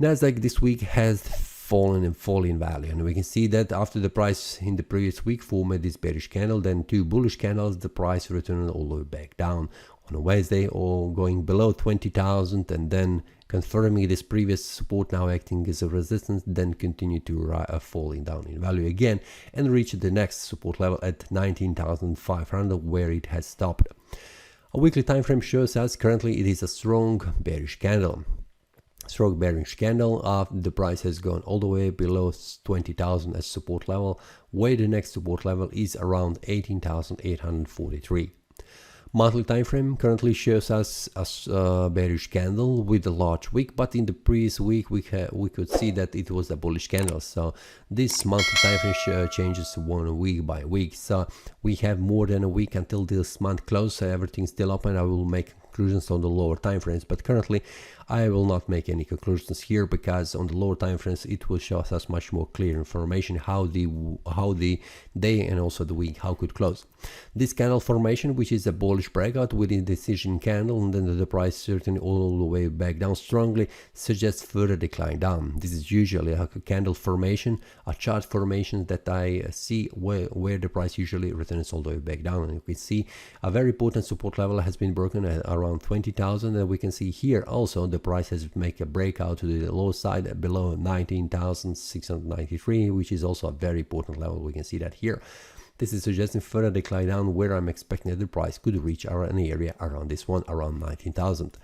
NASDAQ this week has fallen and fallen in value, and we can see that after the price in the previous week formed this bearish candle, then two bullish candles, the price returned all the way back down on a Wednesday, or going below 20,000 and then confirming this previous support, now acting as a resistance, then continue to falling down in value again and reach the next support level at 19,500 where it has stopped. A weekly time frame shows us currently it is a strong bearish candle. Strong bearish candle after the price has gone all the way below 20,000 as support level, where the next support level is around 18,843. Monthly time frame currently shows us a bearish candle with a large wick, but in the previous week we could see that it was a bullish candle. So this monthly time frame changes 1 week by week. So we have more than a week until this month close. So everything's still open. I will make conclusions on the lower time frames, but currently I will not make any conclusions here, because on the lower time frames it will show us much more clear information how the day and also the week how could close. This candle formation, which is a bullish breakout with a decision candle, and then the price certainly all the way back down strongly, suggests further decline down. This is usually a candle formation, a chart formation that I see where the price usually returns all the way back down, and you can see a very important support level has been broken at around 20,000, and we can see here also the price has made a breakout to the low side below 19,693, which is also a very important level. We can see that here. This is suggesting further decline down, where I'm expecting that the price could reach an area around this one, around 19,000.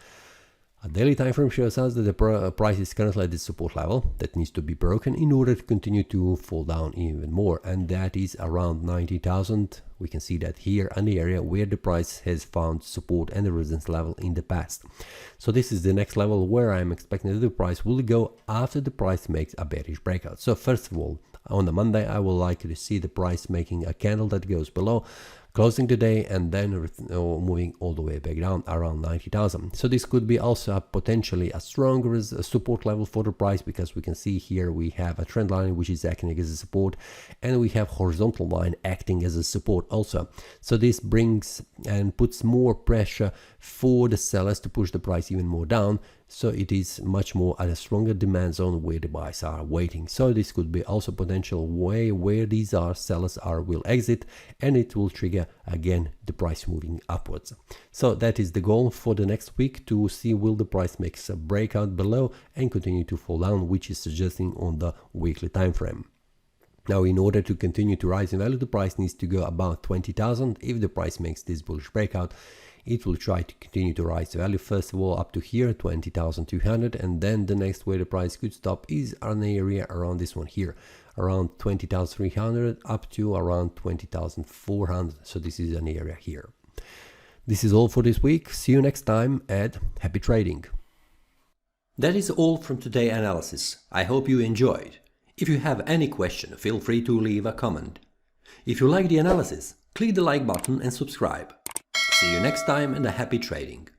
A daily time frame shows us that the price is currently at this support level that needs to be broken in order to continue to fall down even more, and that is around 90,000. We can see that here, an area where the price has found support and the resistance level in the past. So this is the next level where I'm expecting that the price will go after the price makes a bearish breakout. So first of all, on the Monday, I would like to see the price making a candle that goes below, closing the day, and then moving all the way back down around 90,000. So this could be also potentially a stronger support level for the price, because we can see here we have a trend line which is acting as a support, and we have horizontal line acting as a support also. So this brings and puts more pressure for the sellers to push the price even more down. So it is much more at a stronger demand zone where the buyers are waiting. So this could be also potential way where these sellers will exit, and it will trigger again the price moving upwards. So that is the goal for the next week, to see will the price makes a breakout below and continue to fall down, which is suggesting on the weekly time frame. Now, in order to continue to rise in value, the price needs to go about 20,000. If the price makes this bullish breakout, it will try to continue to rise the value, first of all up to here 20,200, and then the next where the price could stop is an area around this one here, around 20,300 up to around 20,400. So this is an area here. This is all for this week. See you next time, and happy trading. That is all from today's analysis. I hope you enjoyed. If you have any question, feel free to leave a comment. If you like the analysis, click the like button and subscribe. See you next time, and a happy trading.